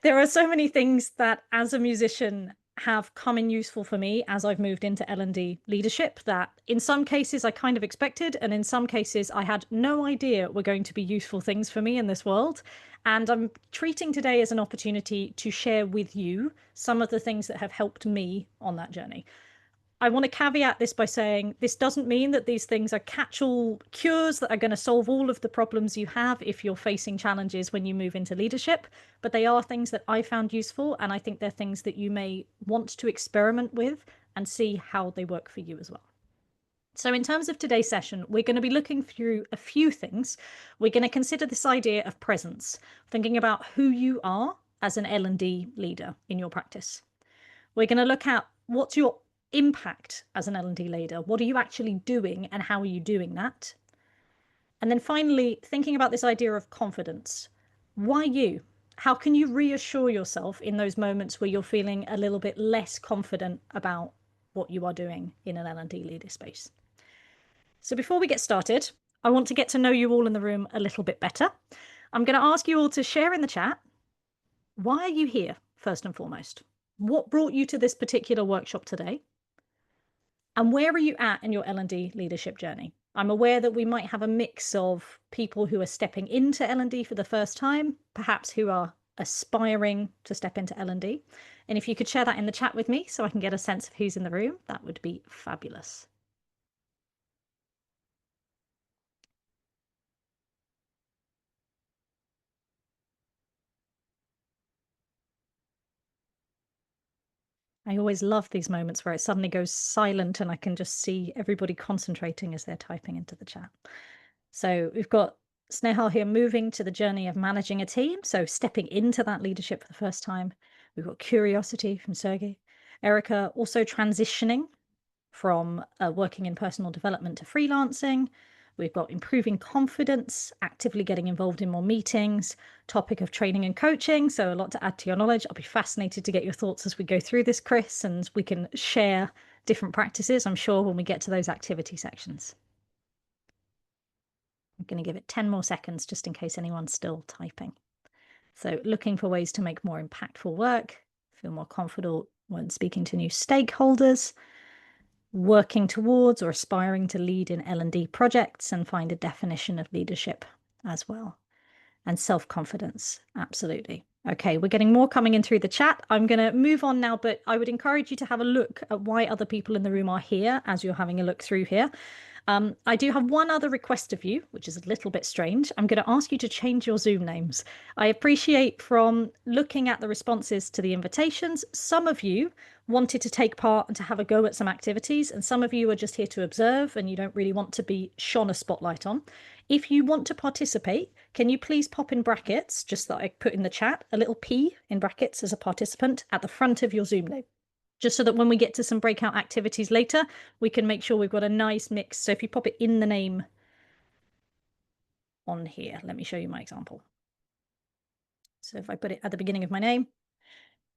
There are so many things that as a musician have come in useful for me as I've moved into L&D leadership that in some cases I kind of expected, and in some cases I had no idea were going to be useful things for me in this world. And I'm treating today as an opportunity to share with you some of the things that have helped me on that journey. I want to caveat this by saying this doesn't mean that these things are catch-all cures that are going to solve all of the problems you have if you're facing challenges when you move into leadership, but they are things that I found useful, and I think they're things that you may want to experiment with and see how they work for you as well. So in terms of today's session, we're going to be looking through a few things. We're going to consider this idea of presence, thinking about who you are as an L&D leader in your practice. We're going to look at what's your impact as an L&D leader. What are you actually doing and how are you doing that? And then finally, thinking about this idea of confidence. Why you? How can you reassure yourself in those moments where you're feeling a little bit less confident about what you are doing in an L&D leader space? So before we get started, I want to get to know you all in the room a little bit better. I'm going to ask you all to share in the chat. Why are you here, first and foremost? What brought you to this particular workshop today? And where are you at in your L&D leadership journey? I'm aware that we might have a mix of people who are stepping into L&D for the first time, perhaps who are aspiring to step into L&D. And if you could share that in the chat with me so I can get a sense of who's in the room, that would be fabulous. I always love these moments where it suddenly goes silent and I can just see everybody concentrating as they're typing into the chat. So we've got Snehal here moving to the journey of managing a team, so stepping into that leadership for the first time. We've got curiosity from Sergey. Erica also transitioning from working in personal development to freelancing. We've got improving confidence, actively getting involved in more meetings, topic of training and coaching. So a lot to add to your knowledge. I'll be fascinated to get your thoughts as we go through this, Chris, and we can share different practices, I'm sure, when we get to those activity sections. I'm going to give it 10 more seconds just in case anyone's still typing. So looking for ways to make more impactful work, feel more confident when speaking to new stakeholders, working towards or aspiring to lead in L&D projects and find a definition of leadership as well. And self-confidence, absolutely. Okay, we're getting more coming in through the chat. I'm going to move on now, but I would encourage you to have a look at why other people in the room are here as you're having a look through here. I do have one other request of you, which is a little bit strange. I'm going to ask you to change your Zoom names. I appreciate from looking at the responses to the invitations, some of you wanted to take part and to have a go at some activities, and some of you are just here to observe and you don't really want to be shone a spotlight on. If you want to participate, can you please pop in brackets, just that I put in the chat, a little P in brackets as a participant at the front of your Zoom name, just so that when we get to some breakout activities later, we can make sure we've got a nice mix. So if you pop it in the name on here, let me show you my example. So if I put it at the beginning of my name,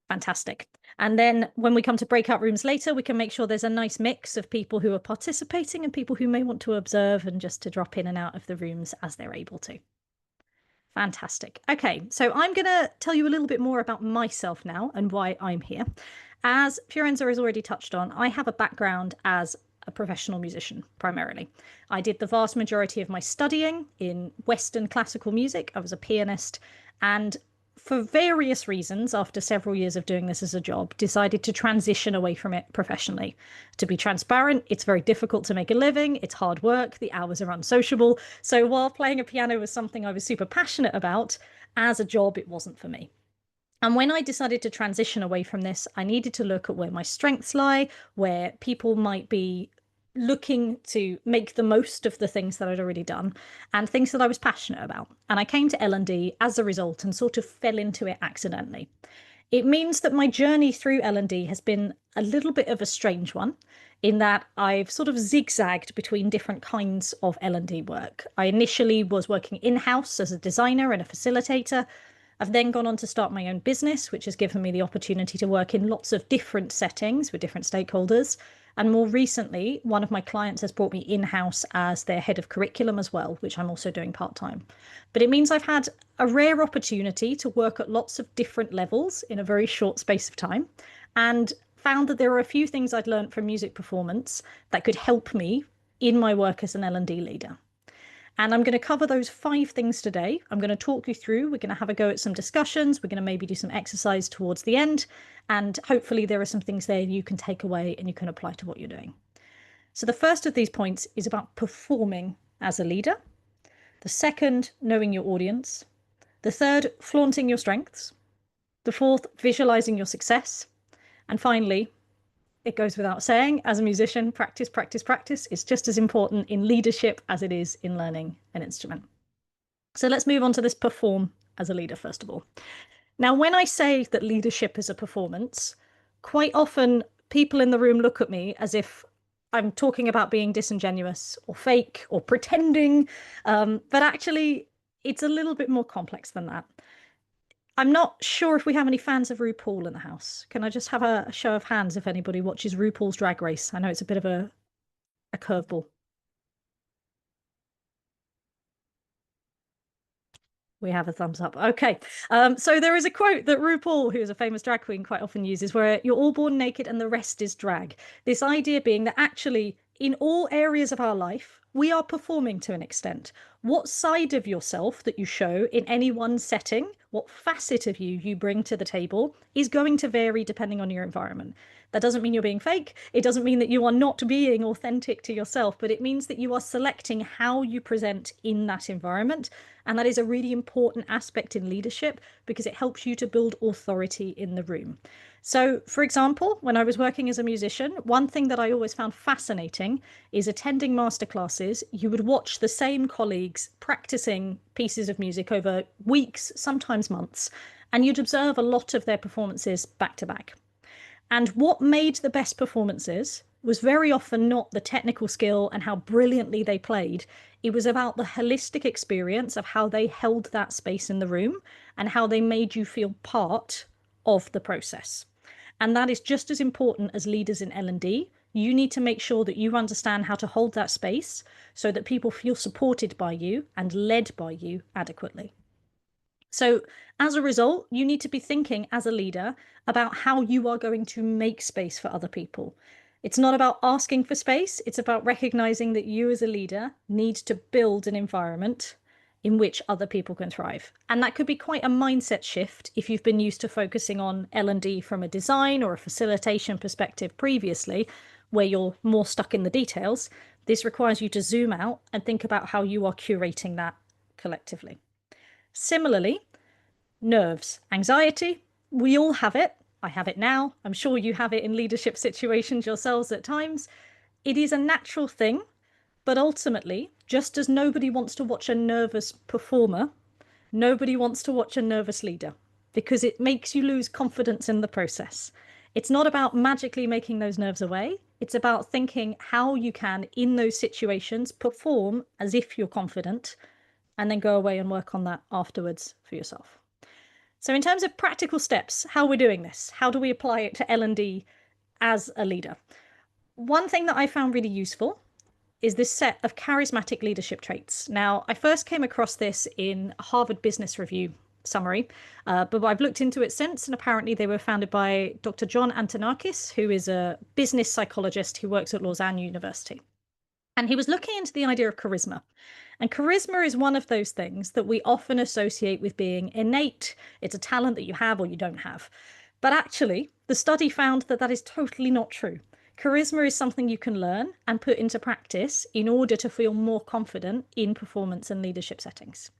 fantastic. And then when we come to breakout rooms later, we can make sure there's a nice mix of people who are participating and people who may want to observe and just to drop in and out of the rooms as they're able to. Fantastic. Okay, so I'm going to tell you a little bit more about myself now and why I'm here. As Fiorenza has already touched on, I have a background as a professional musician, primarily. I did the vast majority of my studying in Western classical music. I was a pianist, and for various reasons, after several years of doing this as a job, decided to transition away from it professionally. To be transparent, it's very difficult to make a living. It's hard work. The hours are unsociable. So while playing a piano was something I was super passionate about, as a job, it wasn't for me. And when I decided to transition away from this, I needed to look at where my strengths lie, where people might be looking to make the most of the things that I'd already done and things that I was passionate about. And I came to L&D as a result and sort of fell into it accidentally. It means that my journey through L&D has been a little bit of a strange one in that I've sort of zigzagged between different kinds of L&D work. I initially was working in-house as a designer and a facilitator. I've then gone on to start my own business, which has given me the opportunity to work in lots of different settings with different stakeholders. And more recently, one of my clients has brought me in-house as their head of curriculum as well, which I'm also doing part-time. But it means I've had a rare opportunity to work at lots of different levels in a very short space of time, and found that there are a few things I'd learned from music performance that could help me in my work as an L&D leader. And I'm going to cover those 5 things today. I'm going to talk you through. We're going to have a go at some discussions. We're going to maybe do some exercise towards the end. And hopefully there are some things there you can take away and you can apply to what you're doing. So the first of these points is about performing as a leader. The second, knowing your audience. The third, flaunting your strengths. The fourth, visualizing your success. And finally, it goes without saying, as a musician, practice, practice, practice is just as important in leadership as it is in learning an instrument. So let's move on to this perform as a leader, first of all. Now, when I say that leadership is a performance, quite often people in the room look at me as if I'm talking about being disingenuous or fake or pretending, but actually it's a little bit more complex than that. I'm not sure if we have any fans of RuPaul in the house. Can I just have a show of hands if anybody watches RuPaul's Drag Race? I know it's a bit of a curveball. We have a thumbs up. Okay. So there is a quote that RuPaul, who is a famous drag queen, quite often uses, where you're all born naked and the rest is drag. This idea being that actually in all areas of our life, we are performing to an extent. What side of yourself that you show in any one setting, what facet of you bring to the table is going to vary depending on your environment. That doesn't mean you're being fake. It doesn't mean that you are not being authentic to yourself, but it means that you are selecting how you present in that environment. And that is a really important aspect in leadership because it helps you to build authority in the room. So, for example, when I was working as a musician, one thing that I always found fascinating is attending masterclasses. You would watch the same colleagues practicing pieces of music over weeks, sometimes months, and you'd observe a lot of their performances back to back. And what made the best performances was very often not the technical skill and how brilliantly they played. It was about the holistic experience of how they held that space in the room and how they made you feel part of the process. And that is just as important as leaders in L&D. You need to make sure that you understand how to hold that space so that people feel supported by you and led by you adequately. So as a result, you need to be thinking as a leader about how you are going to make space for other people. It's not about asking for space. It's about recognizing that you as a leader need to build an environment in which other people can thrive. And that could be quite a mindset shift if you've been used to focusing on L&D from a design or a facilitation perspective previously, where you're more stuck in the details. This requires you to zoom out and think about how you are curating that collectively. Similarly, nerves, anxiety, we all have it. I have it now. I'm sure you have it in leadership situations yourselves at times. It is a natural thing. But ultimately, just as nobody wants to watch a nervous performer, nobody wants to watch a nervous leader because it makes you lose confidence in the process. It's not about magically making those nerves away. It's about thinking how you can, in those situations, perform as if you're confident and then go away and work on that afterwards for yourself. So in terms of practical steps, how we're doing this, how do we apply it to L&D as a leader? One thing that I found really useful is this set of charismatic leadership traits. Now, I first came across this in a Harvard Business Review summary, but I've looked into it since, and apparently they were founded by Dr. John Antonakis, who is a business psychologist who works at Lausanne University. And he was looking into the idea of charisma. And charisma is one of those things that we often associate with being innate. It's a talent that you have or you don't have. But actually, the study found that that is totally not true. Charisma is something you can learn and put into practice in order to feel more confident in performance and leadership settings.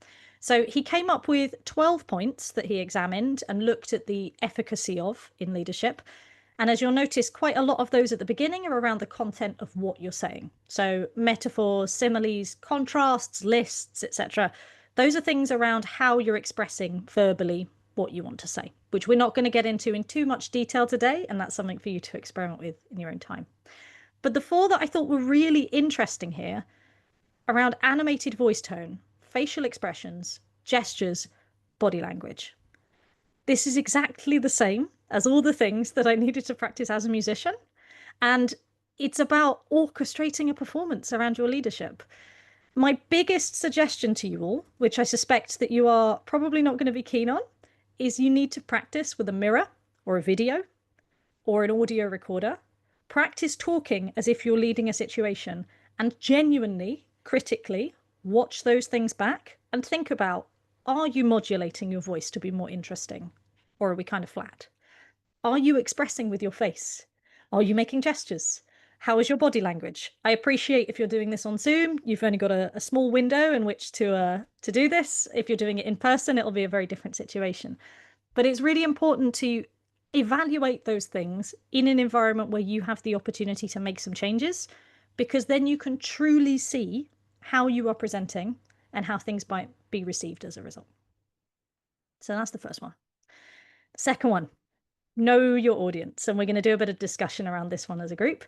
So he came up with 12 points that he examined and looked at the efficacy of in leadership. And as you'll notice, quite a lot of those at the beginning are around the content of what you're saying. So metaphors, similes, contrasts, lists, etc. Those are things around how you're expressing verbally what you want to say, which we're not going to get into in too much detail today, and that's something for you to experiment with in your own time. But the 4 that I thought were really interesting here around animated voice tone, facial expressions, gestures, body language. This is exactly the same as all the things that I needed to practice as a musician. And it's about orchestrating a performance around your leadership. My biggest suggestion to you all, which I suspect that you are probably not going to be keen on, is you need to practice with a mirror or a video or an audio recorder. Practice talking as if you're leading a situation and genuinely, critically watch those things back and think about, are you modulating your voice to be more interesting? Or are we kind of flat? Are you expressing with your face? Are you making gestures? How is your body language? I appreciate if you're doing this on Zoom, you've only got a small window in which to do this. If you're doing it in person, it'll be a very different situation. But it's really important to evaluate those things in an environment where you have the opportunity to make some changes, because then you can truly see how you are presenting and how things might be received as a result. So that's the first one. The second one, know your audience. And we're going to do a bit of discussion around this one as a group.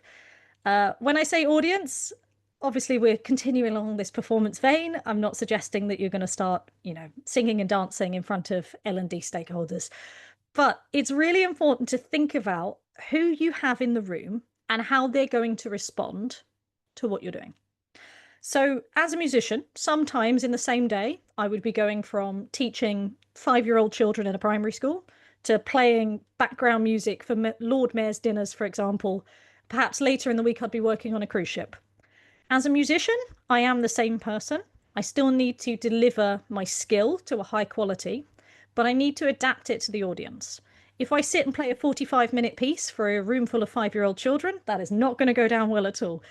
When I say audience, obviously we're continuing along this performance vein. I'm not suggesting that you're going to start, singing and dancing in front of L&D stakeholders. But it's really important to think about who you have in the room and how they're going to respond to what you're doing. So, as a musician, sometimes in the same day, I would be going from teaching 5-year-old children in a primary school to playing background music for Lord Mayor's dinners, for example. Perhaps later in the week, I'd be working on a cruise ship. As a musician, I am the same person. I still need to deliver my skill to a high quality, but I need to adapt it to the audience. If I sit and play a 45-minute piece for a room full of 5-year-old children, that is not going to go down well at all.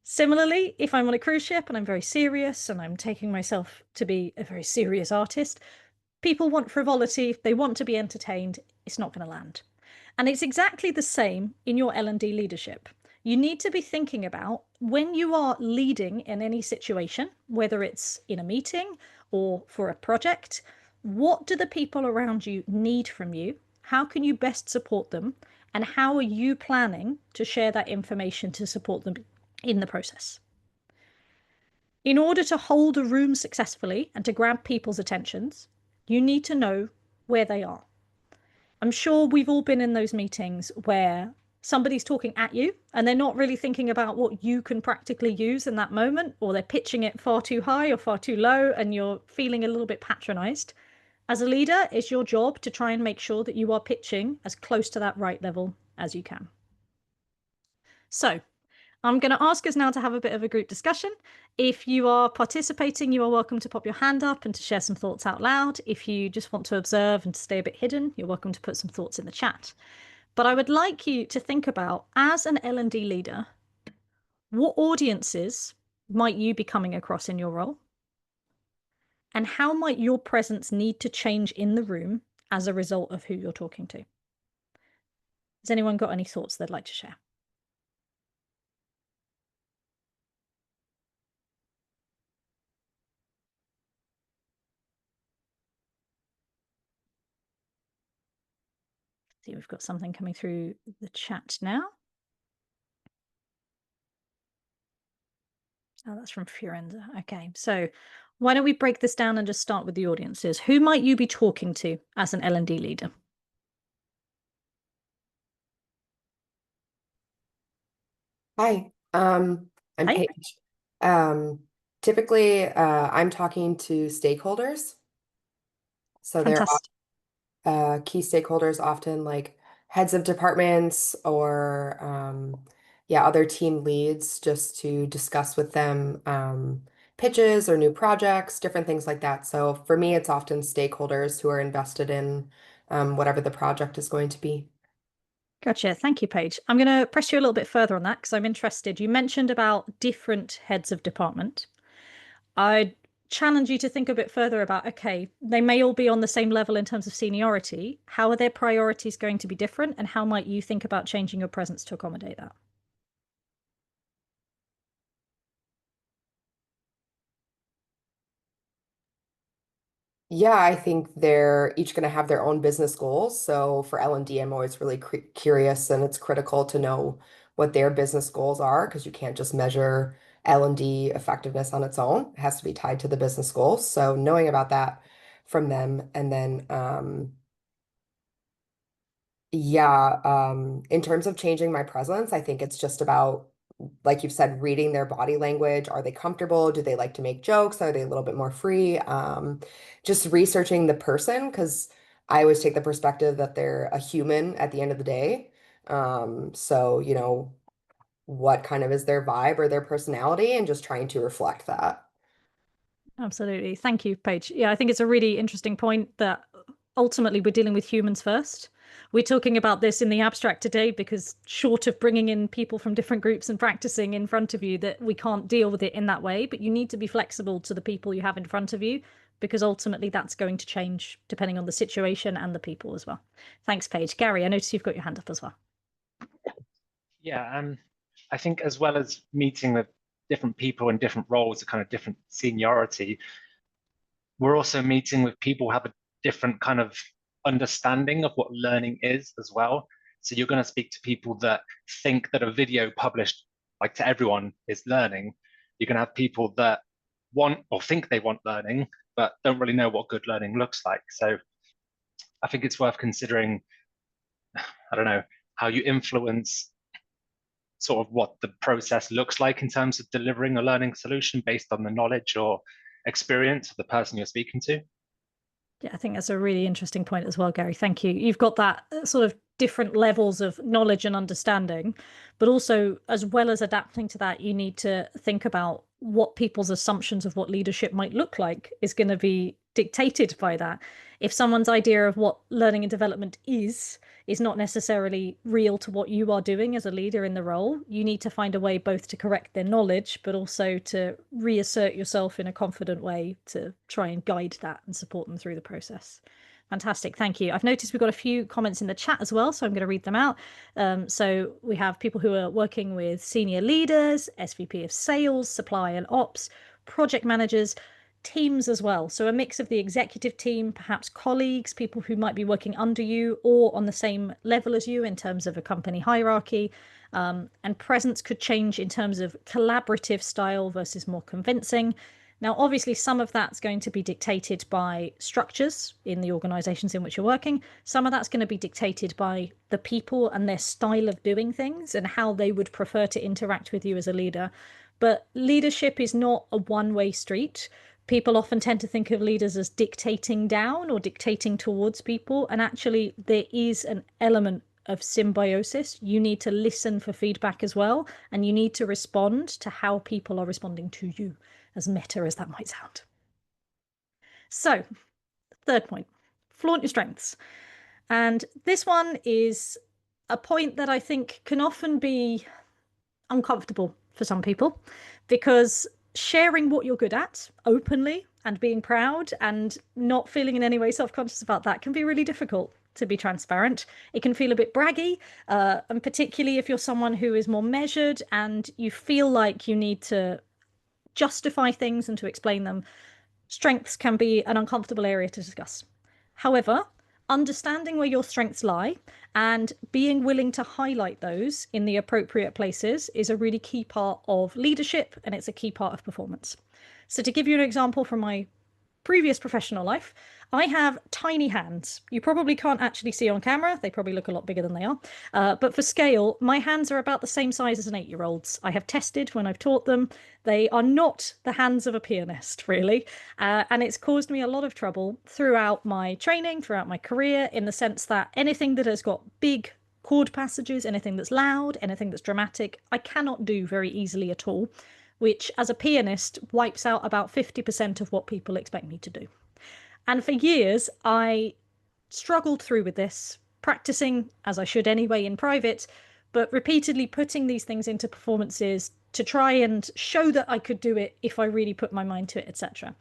Similarly, if I'm on a cruise ship and I'm very serious and I'm taking myself to be a very serious artist, people want frivolity, they want to be entertained, it's not going to land. And it's exactly the same in your L&D leadership. You need to be thinking about when you are leading in any situation, whether it's in a meeting or for a project, what do the people around you need from you? How can you best support them? And how are you planning to share that information to support them in the process? In order to hold a room successfully and to grab people's attentions, you need to know where they are. I'm sure we've all been in those meetings where somebody's talking at you and they're not really thinking about what you can practically use in that moment, or they're pitching it far too high or far too low, and you're feeling a little bit patronized. As a leader, it's your job to try and make sure that you are pitching as close to that right level as you can. So I'm going to ask us now to have a bit of a group discussion. If you are participating, you are welcome to pop your hand up and to share some thoughts out loud. If you just want to observe and to stay a bit hidden, you're welcome to put some thoughts in the chat. But I would like you to think about, as an L&D leader, what audiences might you be coming across in your role? And how might your presence need to change in the room as a result of who you're talking to? Has anyone got any thoughts they'd like to share? See, we've got something coming through the chat now. Oh, that's from Fiorenza. Okay, so why don't we break this down and just start with the audiences? Who might you be talking to as an L&D leader? Hi, I'm Hey, Paige. Typically, I'm talking to stakeholders. So they're fantastic. key stakeholders, often like heads of departments or yeah, other team leads, just to discuss with them pitches or new projects, different things like that. So for me, it's often stakeholders who are invested in whatever the project is going to be. Gotcha. Thank you, Paige. I'm going to press you a little bit further on that because I'm interested. You mentioned about different heads of department. I'd challenge you to think a bit further about, okay, they may all be on the same level in terms of seniority. How are their priorities going to be different? And how might you think about changing your presence to accommodate that? Yeah, I think they're each going to have their own business goals. So for L&D, I'm always really curious, and it's critical to know what their business goals are, because you can't just measure L&D effectiveness on its own. It has to be tied to the business goals. So knowing about that from them, and then yeah, in terms of changing my presence, I think it's just about like you've said, reading their body language. Are they comfortable? Do they like to make jokes? Are they a little bit more free? Just researching the person, because I always take the perspective that they're a human at the end of the day. So, what kind of is their vibe or their personality, and just trying to reflect that. Absolutely. Thank you, Paige. Yeah, I think it's a really interesting point that ultimately we're dealing with humans first. We're talking about this in the abstract today because, short of bringing in people from different groups and practicing in front of you, that we can't deal with it in that way. But you need to be flexible to the people you have in front of you, because ultimately that's going to change depending on the situation and the people as well. Thanks, Paige. Gary, I notice you've got your hand up as well. Yeah, I think as well as meeting with different people in different roles, a kind of different seniority, we're also meeting with people who have a different kind of understanding of what learning is as well. So you're going to speak to people that think that a video published like to everyone is learning. You're going to have people that want or think they want learning, but don't really know what good learning looks like. So I think it's worth considering, I don't know, how you influence sort of what the process looks like in terms of delivering a learning solution based on the knowledge or experience of the person you're speaking to. Yeah, I think that's a really interesting point as well, Gary. Thank you. You've got that sort of different levels of knowledge and understanding, but also, as well as adapting to that, you need to think about what people's assumptions of what leadership might look like is going to be dictated by that. If someone's idea of what learning and development is not necessarily real to what you are doing as a leader in the role, you need to find a way both to correct their knowledge, but also to reassert yourself in a confident way to try and guide that and support them through the process. Fantastic. Thank you. I've noticed we've got a few comments in the chat as well, so I'm going to read them out. So we have people who are working with senior leaders, SVP of sales, supply and ops, project managers, teams as well. So a mix of the executive team, perhaps colleagues, people who might be working under you or on the same level as you in terms of a company hierarchy. And presence could change in terms of collaborative style versus more convincing. Now, obviously, some of that's going to be dictated by structures in the organizations in which you're working. Some of that's going to be dictated by the people and their style of doing things and how they would prefer to interact with you as a leader. But leadership is not a one-way street. People often tend to think of leaders as dictating down or dictating towards people. And actually, there is an element of symbiosis. You need to listen for feedback as well, and you need to respond to how people are responding to you, as meta as that might sound. So, third point, flaunt your strengths. And this one is a point that I think can often be uncomfortable for some people, because sharing what you're good at openly and being proud and not feeling in any way self-conscious about that can be really difficult, to be transparent. It can feel a bit braggy, and particularly if you're someone who is more measured and you feel like you need to justify things and to explain them, strengths can be an uncomfortable area to discuss. However, understanding where your strengths lie and being willing to highlight those in the appropriate places is a really key part of leadership, and it's a key part of performance. So, to give you an example from my previous professional life, I have tiny hands. You probably can't actually see on camera. They probably look a lot bigger than they are. But for scale, my hands are about the same size as an 8-year-old's. I have tested when I've taught them. They are not the hands of a pianist, really. And it's caused me a lot of trouble throughout my training, throughout my career, in the sense that anything that has got big chord passages, anything that's loud, anything that's dramatic, I cannot do very easily at all, which as a pianist wipes out about 50% of what people expect me to do. And for years, I struggled through with this, practicing as I should anyway in private, but repeatedly putting these things into performances to try and show that I could do it if I really put my mind to it, etc.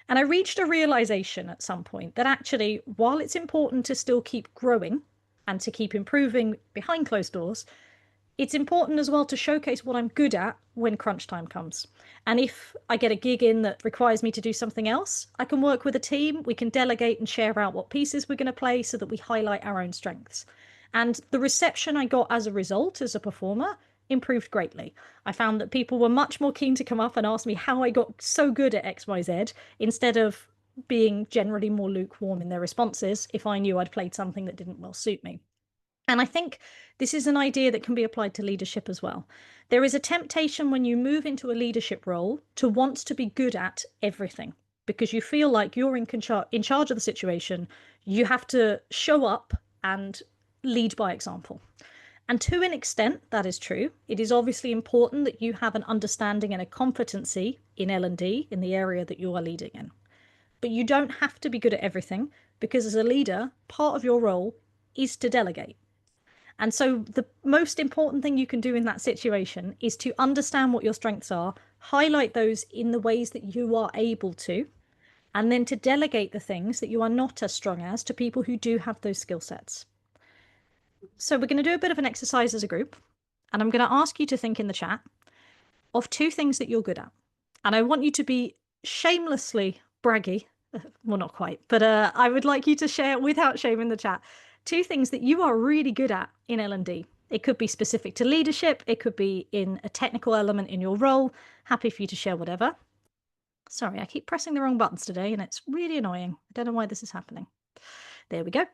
And I reached a realization at some point that actually, while it's important to still keep growing and to keep improving behind closed doors, it's important as well to showcase what I'm good at when crunch time comes. And if I get a gig in that requires me to do something else, I can work with a team, we can delegate and share out what pieces we're going to play so that we highlight our own strengths. And the reception I got as a result as a performer improved greatly. I found that people were much more keen to come up and ask me how I got so good at XYZ, instead of being generally more lukewarm in their responses if I knew I'd played something that didn't well suit me. And I think this is an idea that can be applied to leadership as well. There is a temptation when you move into a leadership role to want to be good at everything because you feel like you're in charge of the situation. You have to show up and lead by example. And to an extent, that is true. It is obviously important that you have an understanding and a competency in L&D in the area that you are leading in. But you don't have to be good at everything because as a leader, part of your role is to delegate. And so the most important thing you can do in that situation is to understand what your strengths are, highlight those in the ways that you are able to, and then to delegate the things that you are not as strong as to people who do have those skill sets. So we're going to do a bit of an exercise as a group, and I'm going to ask you to think in the chat of 2 things that you're good at. And I want you to be shamelessly braggy. Well, not quite, but I would like you to share without shame in the chat 2 things that you are really good at in L&D. It could be specific to leadership. It could be in a technical element in your role. Happy for you to share whatever. Sorry, I keep pressing the wrong buttons today, and it's really annoying. I don't know why this is happening. There we go.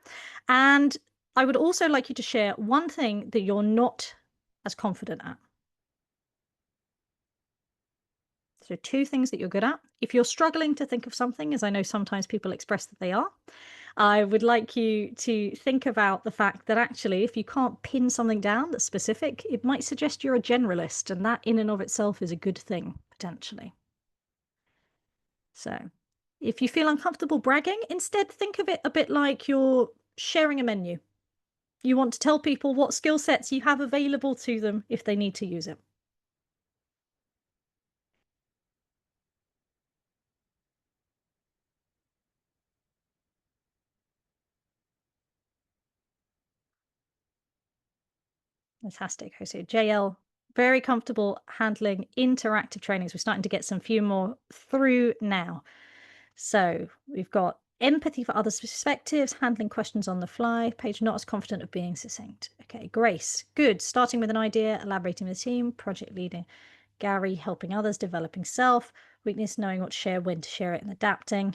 And I would also like you to share one thing that you're not as confident at. So 2 things that you're good at. If you're struggling to think of something, as I know sometimes people express that they are, I would like you to think about the fact that actually, if you can't pin something down that's specific, it might suggest you're a generalist, and that in and of itself is a good thing, potentially. So if you feel uncomfortable bragging, instead think of it a bit like you're sharing a menu. You want to tell people what skill sets you have available to them if they need to use it. Fantastic. So JL, very comfortable handling interactive trainings. We're starting to get some few more through now. So we've got empathy for others' perspectives, handling questions on the fly, Paige not as confident of being succinct. Okay, Grace, good. Starting with an idea, elaborating with a team, project leading. Gary, helping others, developing self. Weakness, knowing what to share, when to share it, and adapting.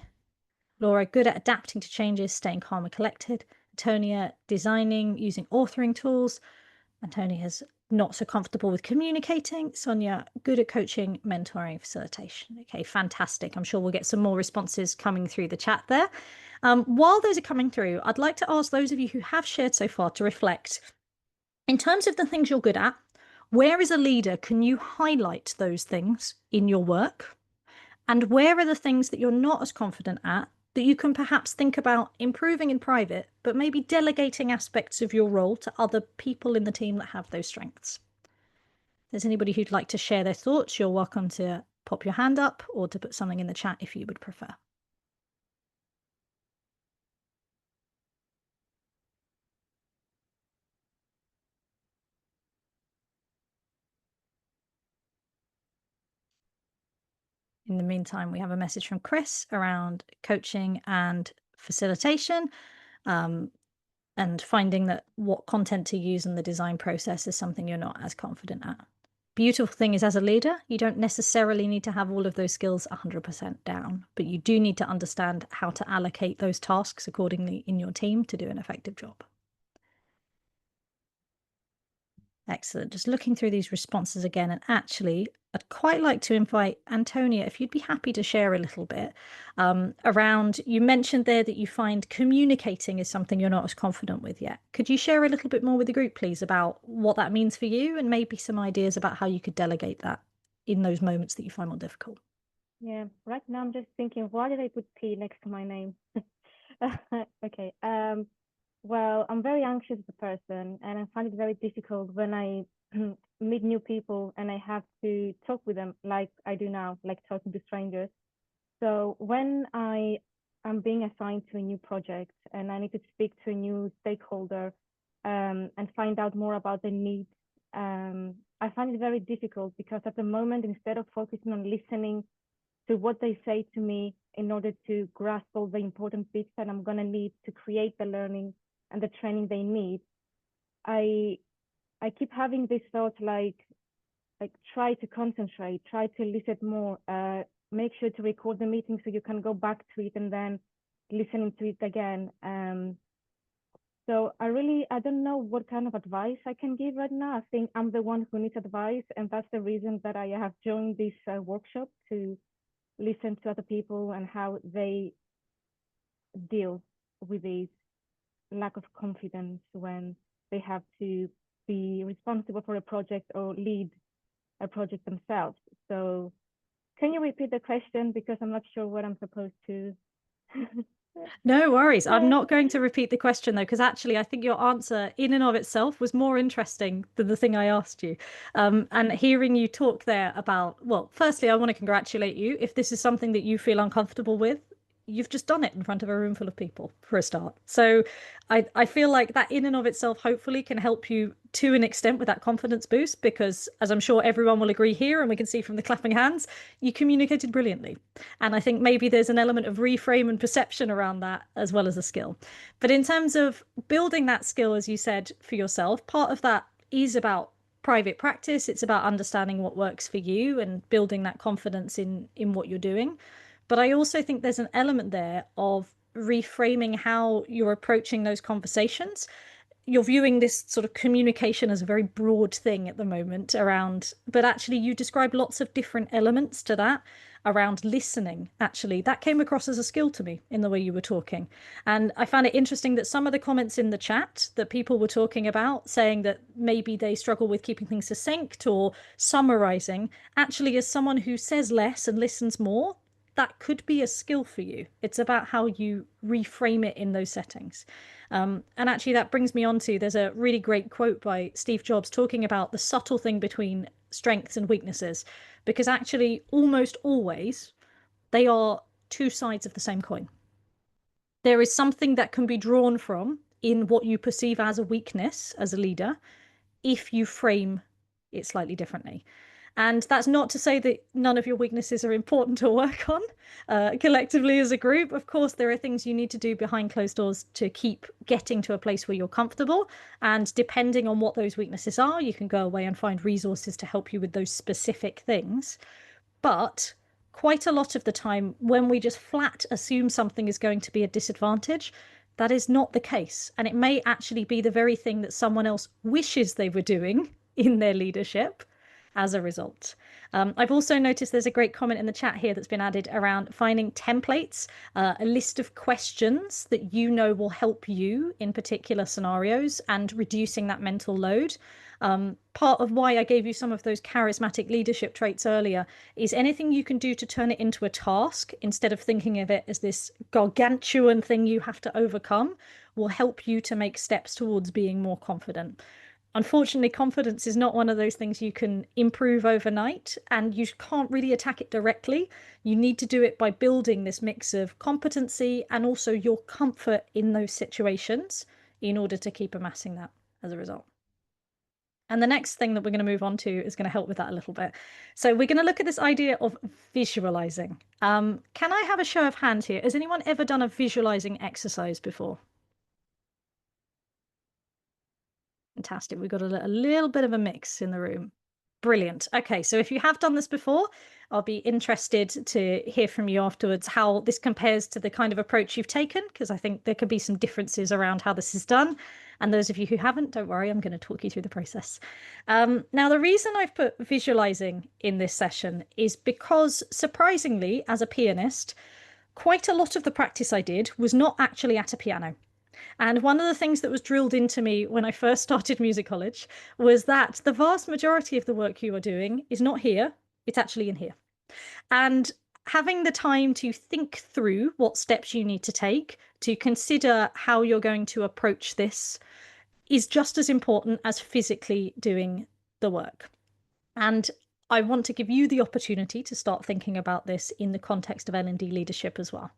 Laura, good at adapting to changes, staying calm and collected. Antonia, designing, using authoring tools. Antonia's not so comfortable with communicating. Sonia, good at coaching, mentoring, facilitation. Okay, fantastic. I'm sure we'll get some more responses coming through the chat there. While those are coming through, I'd like to ask those of you who have shared so far to reflect. In terms of the things you're good at, where as a leader can you highlight those things in your work? And where are the things that you're not as confident at that you can perhaps think about improving in private, but maybe delegating aspects of your role to other people in the team that have those strengths? If there's anybody who'd like to share their thoughts, you're welcome to pop your hand up or to put something in the chat if you would prefer. In the meantime, we have a message from Chris around coaching and facilitation. And finding that what content to use in the design process is something you're not as confident at. Beautiful thing is, as a leader, you don't necessarily need to have all of those skills 100% down, but you do need to understand how to allocate those tasks accordingly in your team to do an effective job. Excellent. Just looking through these responses again, and actually, I'd quite like to invite Antonia, if you'd be happy to share a little bit around, you mentioned there that you find communicating is something you're not as confident with yet. Could you share a little bit more with the group, please, about what that means for you and maybe some ideas about how you could delegate that in those moments that you find more difficult? Yeah, right now I'm just thinking, why did I put P next to my name? Okay. Well, I'm very anxious as a person, and I find it very difficult when I meet new people and I have to talk with them like I do now, like talking to strangers. So when I am being assigned to a new project and I need to speak to a new stakeholder and find out more about their needs, I find it very difficult because at the moment, instead of focusing on listening to what they say to me in order to grasp all the important bits that I'm going to need to create the learning and the training they need, I keep having this thought like try to concentrate, try to listen more, make sure to record the meeting so you can go back to it and then listening to it again. So I don't know what kind of advice I can give right now. I think I'm the one who needs advice, and that's the reason that I have joined this workshop, to listen to other people and how they deal with this lack of confidence when they have to be responsible for a project or lead a project themselves. So can you repeat the question, because I'm not sure what I'm supposed to. No worries. I'm not going to repeat the question though, because actually I think your answer in and of itself was more interesting than the thing I asked you. And hearing you talk there about, well, firstly, I want to congratulate you. If this is something that you feel uncomfortable with, you've just done it in front of a room full of people for a start. So I feel like that in and of itself hopefully can help you to an extent with that confidence boost, because as I'm sure everyone will agree here, and we can see from the clapping hands, you communicated brilliantly. And I think maybe there's an element of reframe and perception around that as well as a skill. But in terms of building that skill, as you said, for yourself, part of that is about private practice. It's about understanding what works for you and building that confidence in what you're doing. But I also think there's an element there of reframing how you're approaching those conversations. You're viewing this sort of communication as a very broad thing at the moment around, but actually you describe lots of different elements to that around listening. Actually, that came across as a skill to me in the way you were talking. And I found it interesting that some of the comments in the chat that people were talking about, saying that maybe they struggle with keeping things succinct or summarizing, actually, as someone who says less and listens more, that could be a skill for you. It's about how you reframe it in those settings. And actually, that brings me on to, there's a really great quote by Steve Jobs talking about the subtle thing between strengths and weaknesses, because actually, almost always, they are two sides of the same coin. There is something that can be drawn from in what you perceive as a weakness as a leader if you frame it slightly differently. And that's not to say that none of your weaknesses are important to work on collectively as a group. Of course, there are things you need to do behind closed doors to keep getting to a place where you're comfortable. And depending on what those weaknesses are, you can go away and find resources to help you with those specific things. But quite a lot of the time, when we just flat assume something is going to be a disadvantage, that is not the case. And it may actually be the very thing that someone else wishes they were doing in their leadership as a result. I've also noticed there's a great comment in the chat here that's been added around finding templates, a list of questions that you know will help you in particular scenarios and reducing that mental load. Part of why I gave you some of those charismatic leadership traits earlier is anything you can do to turn it into a task instead of thinking of it as this gargantuan thing you have to overcome will help you to make steps towards being more confident. Unfortunately, confidence is not one of those things you can improve overnight, and you can't really attack it directly. You need to do it by building this mix of competency and also your comfort in those situations in order to keep amassing that as a result. And the next thing that we're going to move on to is going to help with that a little bit. So we're going to look at this idea of visualizing. Can I have a show of hands here? Has anyone ever done a visualizing exercise before? Fantastic. We've got a little bit of a mix in the room. Brilliant. Okay, so if you have done this before, I'll be interested to hear from you afterwards how this compares to the kind of approach you've taken, because I think there could be some differences around how this is done. And those of you who haven't, don't worry, I'm going to talk you through the process. Now, the reason I've put visualizing in this session is because, surprisingly, as a pianist, quite a lot of the practice I did was not actually at a piano. And one of the things that was drilled into me when I first started music college was that the vast majority of the work you are doing is not here, it's actually in here. And having the time to think through what steps you need to take, to consider how you're going to approach this, is just as important as physically doing the work. And I want to give you the opportunity to start thinking about this in the context of L&D leadership as well.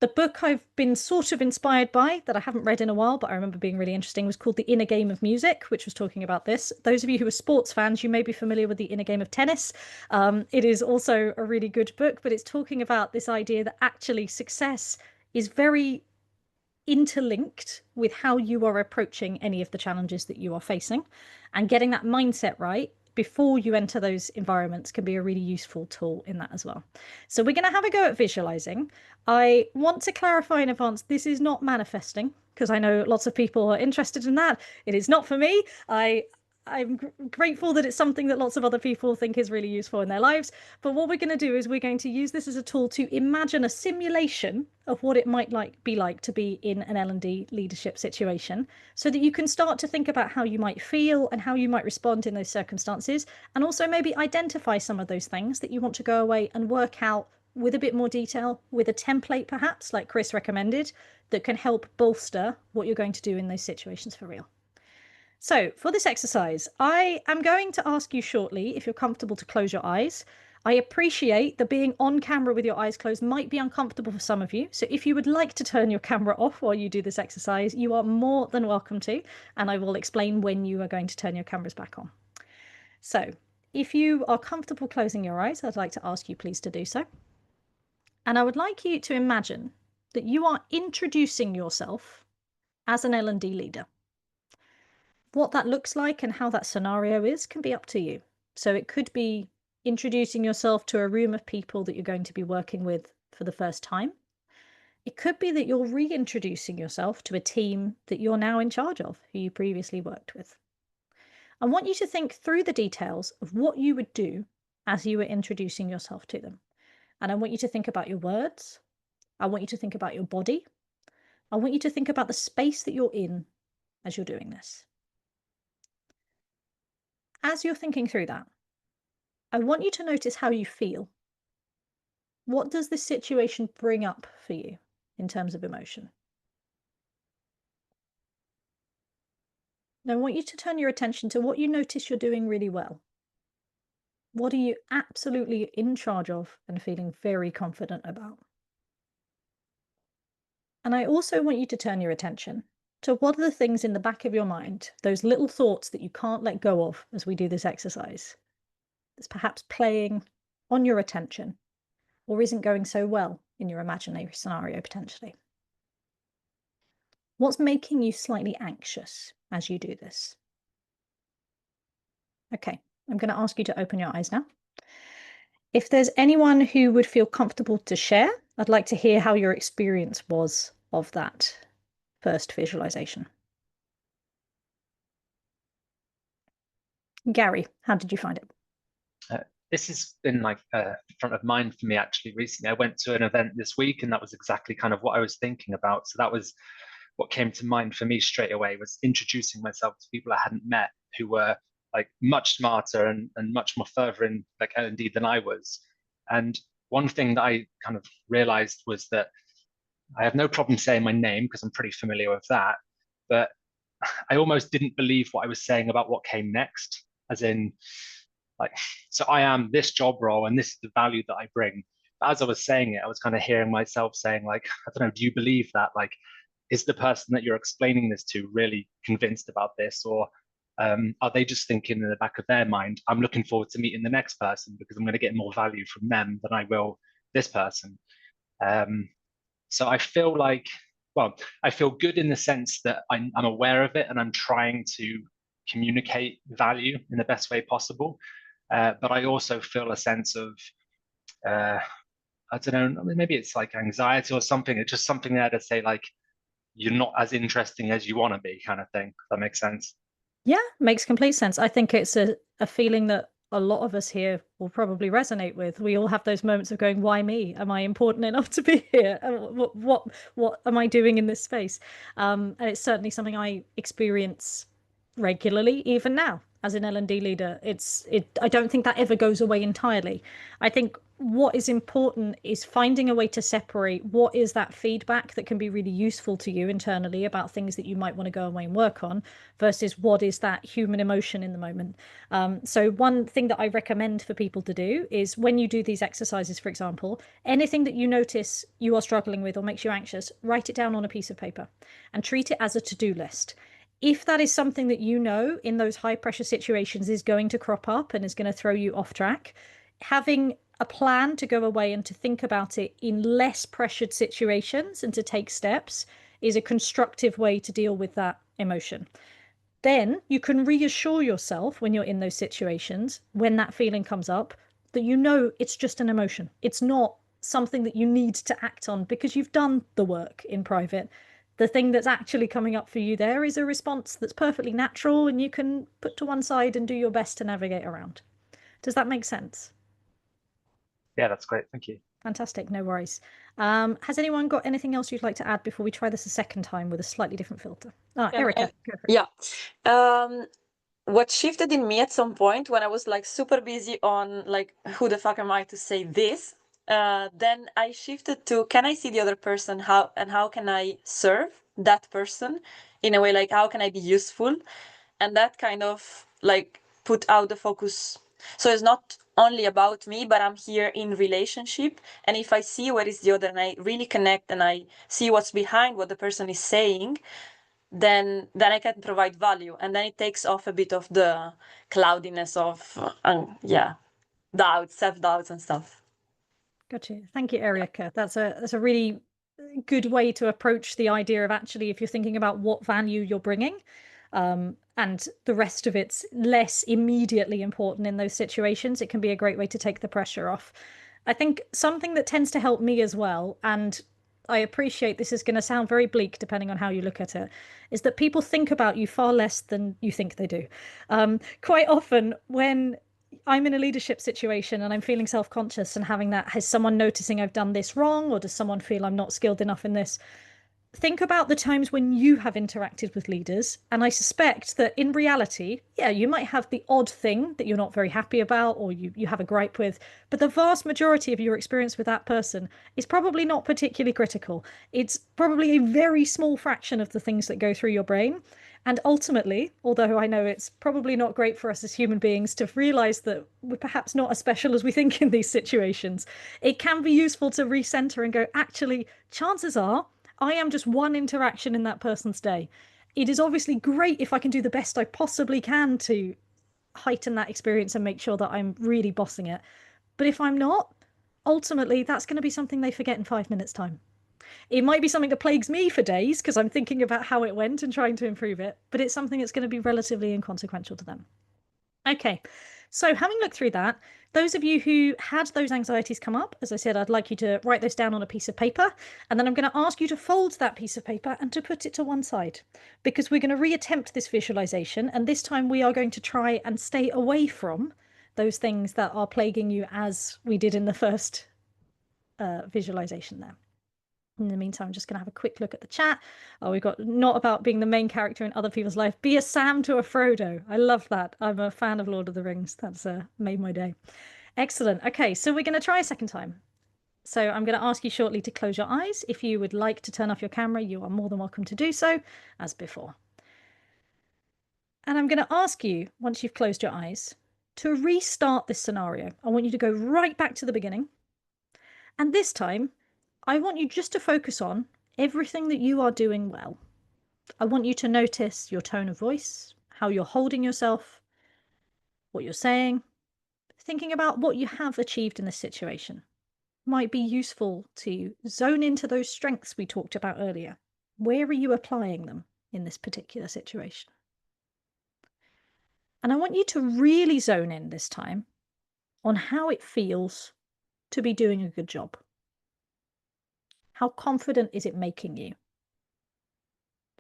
The book I've been sort of inspired by, that I haven't read in a while, but I remember being really interesting, was called The Inner Game of Music, which was talking about this. Those of you who are sports fans, you may be familiar with The Inner Game of Tennis. It is also a really good book, but it's talking about this idea that actually success is very interlinked with how you are approaching any of the challenges that you are facing, and getting that mindset right before you enter those environments can be a really useful tool in that as well. So we're going to have a go at visualizing. I want to clarify in advance, this is not manifesting. because I know lots of people are interested in that. It is not for me. I'm grateful that it's something that lots of other people think is really useful in their lives. But what we're going to do is we're going to use this as a tool to imagine a simulation of what it might be like to be in an L&D leadership situation, so that you can start to think about how you might feel and how you might respond in those circumstances, and also maybe identify some of those things that you want to go away and work out with a bit more detail, with a template perhaps, like Chris recommended, that can help bolster what you're going to do in those situations for real. So for this exercise, I am going to ask you shortly if you're comfortable to close your eyes. I appreciate that being on camera with your eyes closed might be uncomfortable for some of you. So if you would like to turn your camera off while you do this exercise, you are more than welcome to, and I will explain when you are going to turn your cameras back on. So if you are comfortable closing your eyes, I'd like to ask you please to do so. And I would like you to imagine that you are introducing yourself as an L&D leader. What that looks like and how that scenario is can be up to you. So it could be introducing yourself to a room of people that you're going to be working with for the first time. It could be that you're reintroducing yourself to a team that you're now in charge of, who you previously worked with. I want you to think through the details of what you would do as you were introducing yourself to them. And I want you to think about your words. I want you to think about your body. I want you to think about the space that you're in as you're doing this. As you're thinking through that, I want you to notice how you feel. What does this situation bring up for you in terms of emotion? Now, I want you to turn your attention to what you notice you're doing really well. What are you absolutely in charge of and feeling very confident about? And I also want you to turn your attention to what are the things in the back of your mind, those little thoughts that you can't let go of as we do this exercise, that's perhaps playing on your attention or isn't going so well in your imaginary scenario potentially. What's making you slightly anxious as you do this? Okay, I'm going to ask you to open your eyes now. If there's anyone who would feel comfortable to share, I'd like to hear how your experience was of that first visualization. Gary, how did you find it? This has been like front of mind for me actually recently. I went to an event this week and that was exactly kind of what I was thinking about. So that was what came to mind for me straight away, was introducing myself to people I hadn't met who were like much smarter and much more further in like L&D than I was. And one thing that I kind of realized was that I have no problem saying my name because I'm pretty familiar with that, but I almost didn't believe what I was saying about what came next, as in like, so I am this job role and this is the value that I bring. But as I was saying it, I was kind of hearing myself saying like, I don't know, do you believe that? Like, is the person that you're explaining this to really convinced about this? Or are they just thinking in the back of their mind, I'm looking forward to meeting the next person because I'm going to get more value from them than I will this person. So I feel like, well, I feel good in the sense that I'm aware of it and I'm trying to communicate value in the best way possible. But I also feel a sense of, I don't know, maybe it's like anxiety or something. It's just something there to say like, you're not as interesting as you want to be, kind of thing. If that makes sense. Yeah, makes complete sense. I think it's a feeling that a lot of us here will probably resonate with. We all have those moments of going, why me? Am I important enough to be here? What am I doing in this space? And it's certainly something I experience regularly, even now as an L&D leader. I don't think that ever goes away entirely. I think what is important is finding a way to separate what is that feedback that can be really useful to you internally about things that you might want to go away and work on versus what is that human emotion in the moment. So one thing that I recommend for people to do is when you do these exercises, for example, anything that you notice you are struggling with or makes you anxious, write it down on a piece of paper and treat it as a to-do list. If that is something that you know in those high pressure situations is going to crop up and is going to throw you off track, having a plan to go away and to think about it in less pressured situations and to take steps is a constructive way to deal with that emotion. Then you can reassure yourself when you're in those situations, when that feeling comes up, that you know it's just an emotion. It's not something that you need to act on because you've done the work in private. The thing that's actually coming up for you there is a response that's perfectly natural and you can put to one side and do your best to navigate around. Does that make sense? Yeah, that's great. Thank you. Fantastic. No worries. Has anyone got anything else you'd like to add before we try this a second time with a slightly different filter? Erica, go for it. Yeah. What shifted in me at some point when I was like super busy on like, who the fuck am I to say this? Then I shifted to, can I see the other person? How can I serve that person in a way? Like, how can I be useful? And that kind of like put out the focus. So it's not only about me, but I'm here in relationship. And if I see what is the other and I really connect and I see what's behind what the person is saying, then I can provide value, and then it takes off a bit of the cloudiness of doubts, self-doubts and stuff. Gotcha. Thank you, Erica. That's a really good way to approach the idea of actually, if you're thinking about what value you're bringing, and the rest of it's less immediately important in those situations, it can be a great way to take the pressure off. I think something that tends to help me as well, and I appreciate this is going to sound very bleak depending on how you look at it, is that people think about you far less than you think they do. Quite often when I'm in a leadership situation and I'm feeling self-conscious and having that, has someone noticing I've done this wrong, or does someone feel I'm not skilled enough in this? Think about the times when you have interacted with leaders, and I suspect that in reality, yeah, you might have the odd thing that you're not very happy about or you have a gripe with, but the vast majority of your experience with that person is probably not particularly critical. It's probably a very small fraction of the things that go through your brain. And ultimately, although I know it's probably not great for us as human beings to realize that we're perhaps not as special as we think in these situations, it can be useful to recenter and go, actually, chances are I am just one interaction in that person's day. It is obviously great if I can do the best I possibly can to heighten that experience and make sure that I'm really bossing it. But if I'm not, ultimately, that's going to be something they forget in 5 minutes' time. It might be something that plagues me for days because I'm thinking about how it went and trying to improve it, but it's something that's going to be relatively inconsequential to them. Okay, so having looked through that, those of you who had those anxieties come up, as I said, I'd like you to write those down on a piece of paper, and then I'm going to ask you to fold that piece of paper and to put it to one side, because we're going to reattempt this visualization, and this time we are going to try and stay away from those things that are plaguing you as we did in the first visualization there. In the meantime, I'm just going to have a quick look at the chat. Oh, we've got not about being the main character in other people's life. Be a Sam to a Frodo. I love that. I'm a fan of Lord of the Rings. That's made my day. Excellent. Okay, so we're going to try a second time. So I'm going to ask you shortly to close your eyes. If you would like to turn off your camera, you are more than welcome to do so, as before. And I'm going to ask you, once you've closed your eyes, to restart this scenario. I want you to go right back to the beginning. And this time, I want you just to focus on everything that you are doing well. I want you to notice your tone of voice, how you're holding yourself, what you're saying, thinking about what you have achieved in this situation. Might be useful to zone into those strengths we talked about earlier. Where are you applying them in this particular situation? And I want you to really zone in this time on how it feels to be doing a good job. How confident is it making you?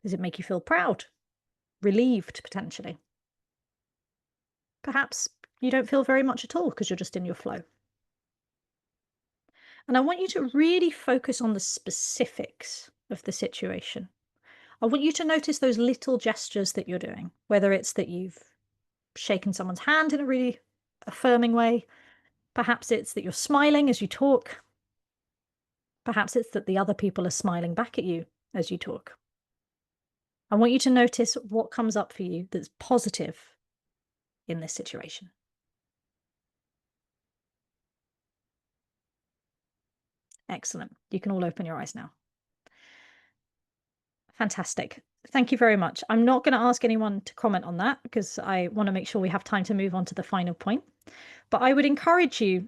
Does it make you feel proud? Relieved, potentially? Perhaps you don't feel very much at all because you're just in your flow. And I want you to really focus on the specifics of the situation. I want you to notice those little gestures that you're doing, whether it's that you've shaken someone's hand in a really affirming way. Perhaps it's that you're smiling as you talk. Perhaps it's that the other people are smiling back at you as you talk. I want you to notice what comes up for you that's positive in this situation. Excellent. You can all open your eyes now. Fantastic. Thank you very much. I'm not going to ask anyone to comment on that because I want to make sure we have time to move on to the final point. But I would encourage you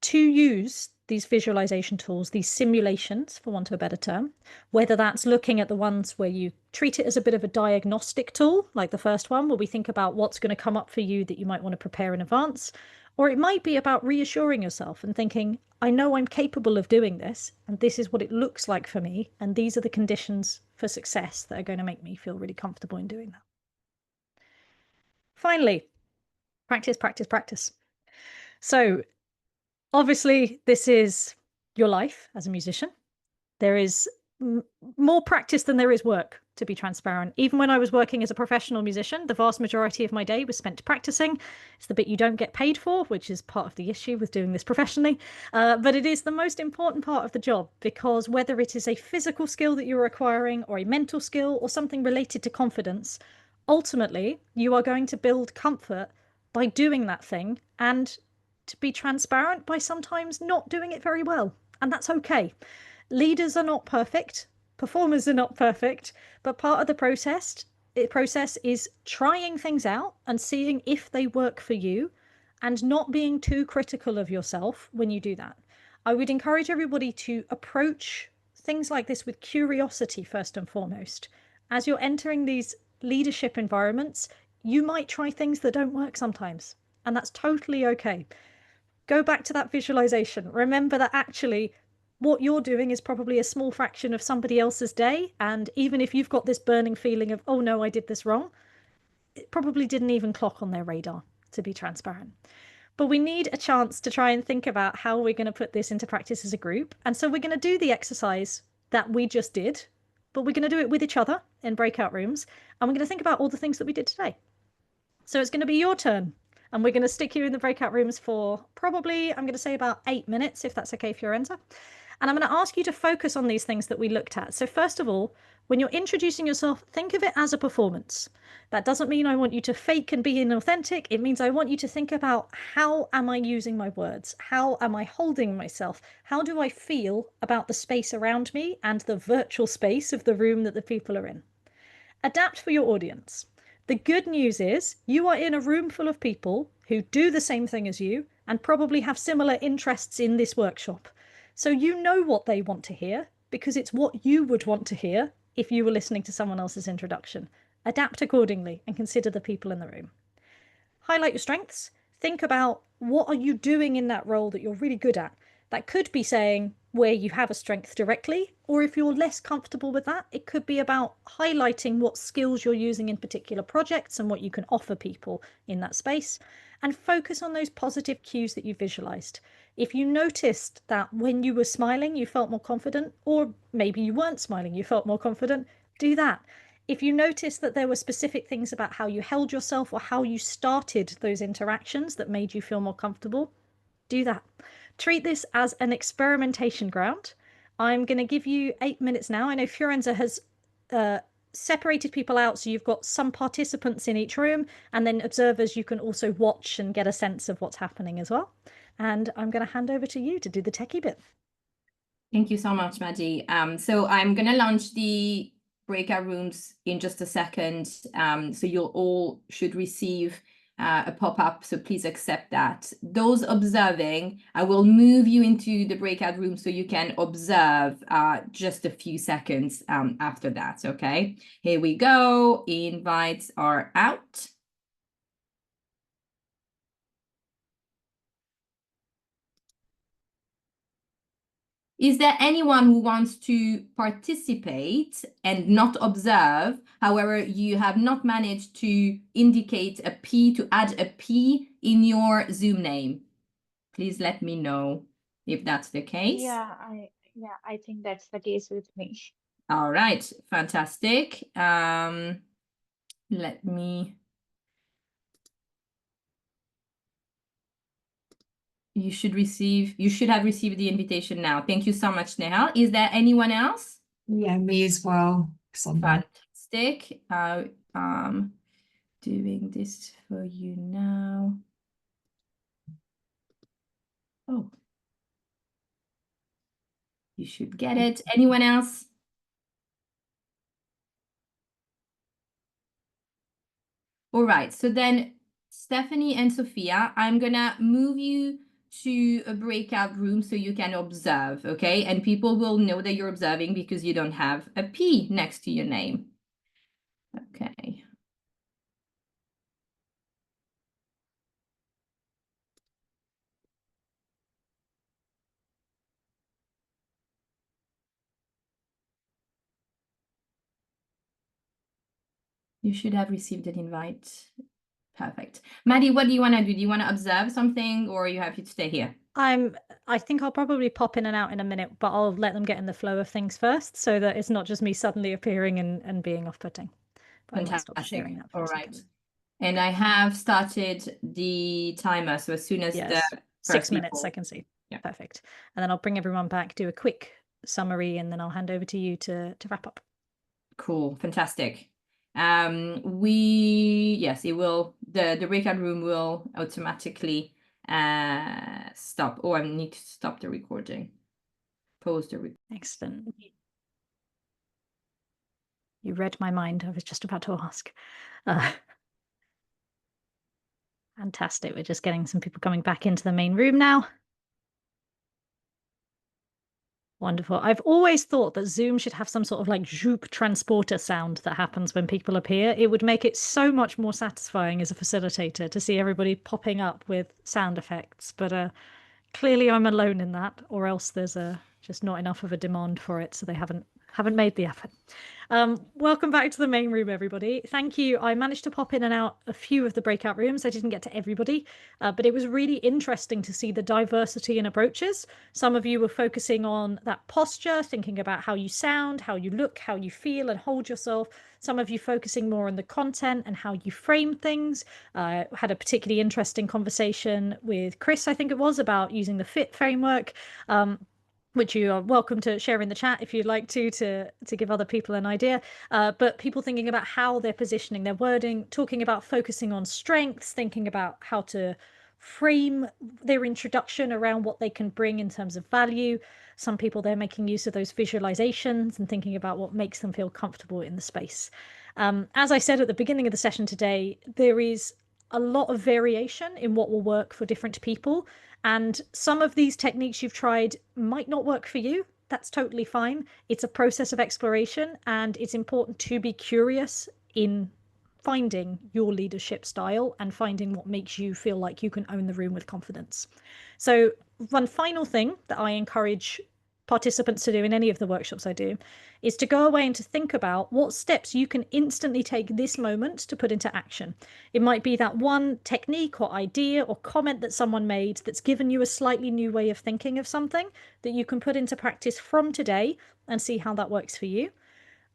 to use these visualization tools, these simulations, for want of a better term, whether that's looking at the ones where you treat it as a bit of a diagnostic tool, like the first one, where we think about what's going to come up for you that you might want to prepare in advance, Or it might be about reassuring yourself and thinking, I know I'm capable of doing this, and this is what it looks like for me, and these are the conditions for success that are going to make me feel really comfortable in doing that. Finally, practice, practice, practice. So obviously, this is your life as a musician. There is more practice than there is work, to be transparent. Even when I was working as a professional musician, the vast majority of my day was spent practicing. It's the bit you don't get paid for, which is part of the issue with doing this professionally. But it is the most important part of the job, because whether it is a physical skill that you're acquiring or a mental skill or something related to confidence, ultimately you are going to build comfort by doing that thing, and to be transparent, by sometimes not doing it very well. And that's okay. Leaders are not perfect, performers are not perfect, but part of the process is trying things out and seeing if they work for you, and not being too critical of yourself when you do that. I would encourage everybody to approach things like this with curiosity first and foremost. As you're entering these leadership environments, you might try things that don't work sometimes, and that's totally okay. Go back to that visualization. Remember that actually what you're doing is probably a small fraction of somebody else's day. And even if you've got this burning feeling of, oh no, I did this wrong, it probably didn't even clock on their radar, to be transparent. But we need a chance to try and think about how we're going to put this into practice as a group. And so we're going to do the exercise that we just did, but we're going to do it with each other in breakout rooms. And we're going to think about all the things that we did today. So it's going to be your turn. And we're going to stick you in the breakout rooms for probably, I'm going to say about 8 minutes, if that's okay, Fiorenza. And I'm going to ask you to focus on these things that we looked at. So first of all, when you're introducing yourself, think of it as a performance. That doesn't mean I want you to fake and be inauthentic. It means I want you to think about, how am I using my words? How am I holding myself? How do I feel about the space around me and the virtual space of the room that the people are in? Adapt for your audience. The good news is you are in a room full of people who do the same thing as you and probably have similar interests in this workshop. So you know what they want to hear, because it's what you would want to hear if you were listening to someone else's introduction. Adapt accordingly and consider the people in the room. Highlight your strengths. Think about, what are you doing in that role that you're really good at? That could be saying where you have a strength directly, or if you're less comfortable with that, it could be about highlighting what skills you're using in particular projects and what you can offer people in that space. And focus on those positive cues that you visualized. If you noticed that when you were smiling, you felt more confident, or maybe you weren't smiling, you felt more confident, do that. If you noticed that there were specific things about how you held yourself or how you started those interactions that made you feel more comfortable, do that. Treat this as an experimentation ground. I'm going to give you 8 minutes now. I know Fiorenza has separated people out, so you've got some participants in each room, and then observers you can also watch and get a sense of what's happening as well. And I'm going to hand over to you to do the techie bit. Thank you so much, Maddie. So I'm going to launch the breakout rooms in just a second. So you'll all should receive a pop-up, so please accept that. Those observing, I will move you into the breakout room so you can observe just a few seconds after that, okay? Here we go. Invites are out. Is there anyone who wants to participate and not observe? However, you have not managed to indicate a P, to add a P in your Zoom name. Please let me know if that's the case. Yeah, I think that's the case with me. All right, fantastic. Let me. You should have received the invitation now. Thank you so much, Nehal. Is there anyone else? Yeah, me as well. Fantastic. Doing this for you now. Oh, you should get it. Anyone else? All right, so then Stephanie and Sophia, I'm gonna move you to a breakout room so you can observe, okay? And people will know that you're observing because you don't have a P next to your name. Okay. You should have received an invite. Perfect. Maddie, what do you want to do? Do you want to observe something, or are you happy to stay here? I think I'll probably pop in and out in a minute, but I'll let them get in the flow of things first so that it's not just me suddenly appearing and being off-putting. But I might stop sharing that for a second. And I have started the timer, so as soon as the 6 minutes people... I can see. Yeah. Perfect. And then I'll bring everyone back, do a quick summary, and then I'll hand over to you to wrap up. Cool, fantastic. Yes, it will, the breakout room will automatically stop. Oh, I need to stop the recording. Pause the recording. Excellent. You read my mind. I was just about to ask. Fantastic. We're just getting some people coming back into the main room now. Wonderful. I've always thought that Zoom should have some sort of like zoop transporter sound that happens when people appear. It would make it so much more satisfying as a facilitator to see everybody popping up with sound effects. But clearly I'm alone in that, or else there's just not enough of a demand for it, so they haven't made the effort. Welcome back to the main room, everybody. Thank you. I managed to pop in and out a few of the breakout rooms. I didn't get to everybody, but it was really interesting to see the diversity in approaches. Some of you were focusing on that posture, thinking about how you sound, how you look, how you feel and hold yourself. Some of you focusing more on the content and how you frame things. Had a particularly interesting conversation with Chris, I think it was, about using the FIT framework. Which you are welcome to share in the chat if you'd like to give other people an idea. But people thinking about how they're positioning their wording, talking about focusing on strengths, thinking about how to frame their introduction around what they can bring in terms of value. Some people, they're making use of those visualizations and thinking about what makes them feel comfortable in the space. As I said at the beginning of the session today, there is a lot of variation in what will work for different people. And some of these techniques you've tried might not work for you. That's totally fine. It's a process of exploration, and it's important to be curious in finding your leadership style and finding what makes you feel like you can own the room with confidence. So one final thing that I encourage participants to do in any of the workshops I do is to go away and to think about what steps you can instantly take this moment to put into action. It might be that one technique or idea or comment that someone made that's given you a slightly new way of thinking of something that you can put into practice from today and see how that works for you.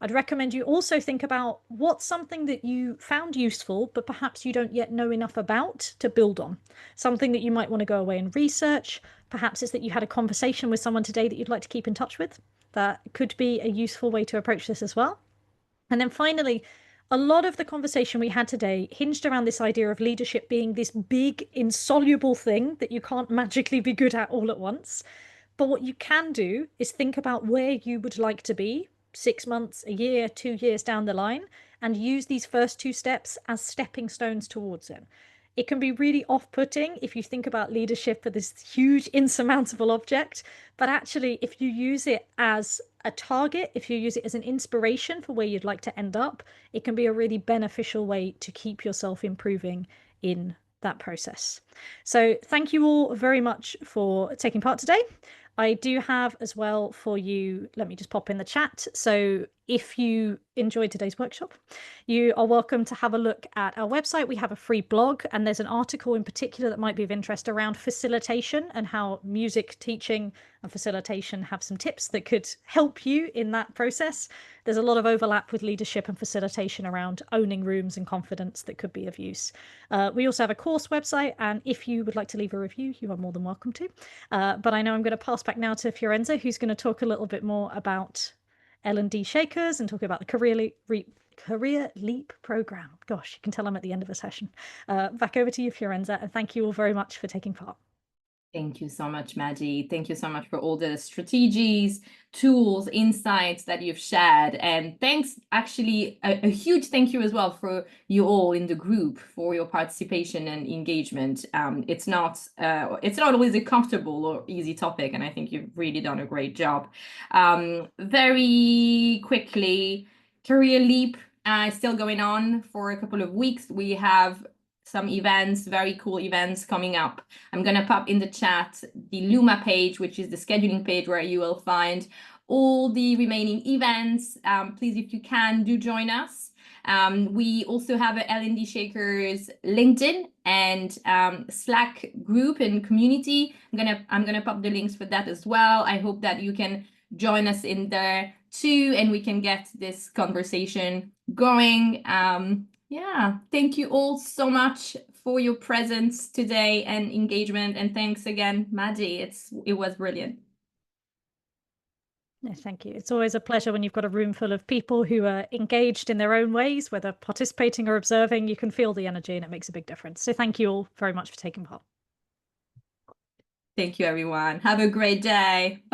I'd recommend you also think about what's something that you found useful, but perhaps you don't yet know enough about to build on. Something that you might want to go away and research. Perhaps it's that you had a conversation with someone today that you'd like to keep in touch with. That could be a useful way to approach this as well. And then finally, a lot of the conversation we had today hinged around this idea of leadership being this big, insoluble thing that you can't magically be good at all at once. But what you can do is think about where you would like to be 6 months, a year, 2 years down the line, and use these first 2 steps as stepping stones towards it. It can be really off-putting if you think about leadership as this huge insurmountable object, but actually if you use it as a target, if you use it as an inspiration for where you'd like to end up, it can be a really beneficial way to keep yourself improving in that process. So thank you all very much for taking part today. I do have as well for you, let me just pop in the chat. So if you enjoyed today's workshop, you are welcome to have a look at our website. We have a free blog, and there's an article in particular that might be of interest around facilitation and how music teaching and facilitation have some tips that could help you in that process. There's a lot of overlap with leadership and facilitation around owning rooms and confidence that could be of use. We also have a course website, and if you would like to leave a review, you are more than welcome to. But I know I'm going to pass back now to Fiorenza, who's going to talk a little bit more about L&D Shakers and talk about the Career Leap program. Gosh, you can tell I'm at the end of a session. Back over to you, Fiorenza, and thank you all very much for taking part. Thank you so much, Maddie. Thank you so much for all the strategies, tools, insights that you've shared. And thanks, actually, a huge thank you as well for you all in the group for your participation and engagement. It's not always a comfortable or easy topic, and I think you've really done a great job. Very quickly, Career Leap is still going on for a couple of weeks. We have some events, very cool events coming up. I'm going to pop in the chat the Luma page, which is the scheduling page where you will find all the remaining events. Please, if you can, do join us. We also have a L&D Shakers LinkedIn and Slack group and community. I'm gonna pop the links for that as well. I hope that you can join us in there too, and we can get this conversation going. Yeah, thank you all so much for your presence today and engagement, and thanks again, Maddie. It was brilliant. No, thank you. It's always a pleasure when you've got a room full of people who are engaged in their own ways, whether participating or observing. You can feel the energy and it makes a big difference. So thank you all very much for taking part. Thank you, everyone. Have a great day. Bye.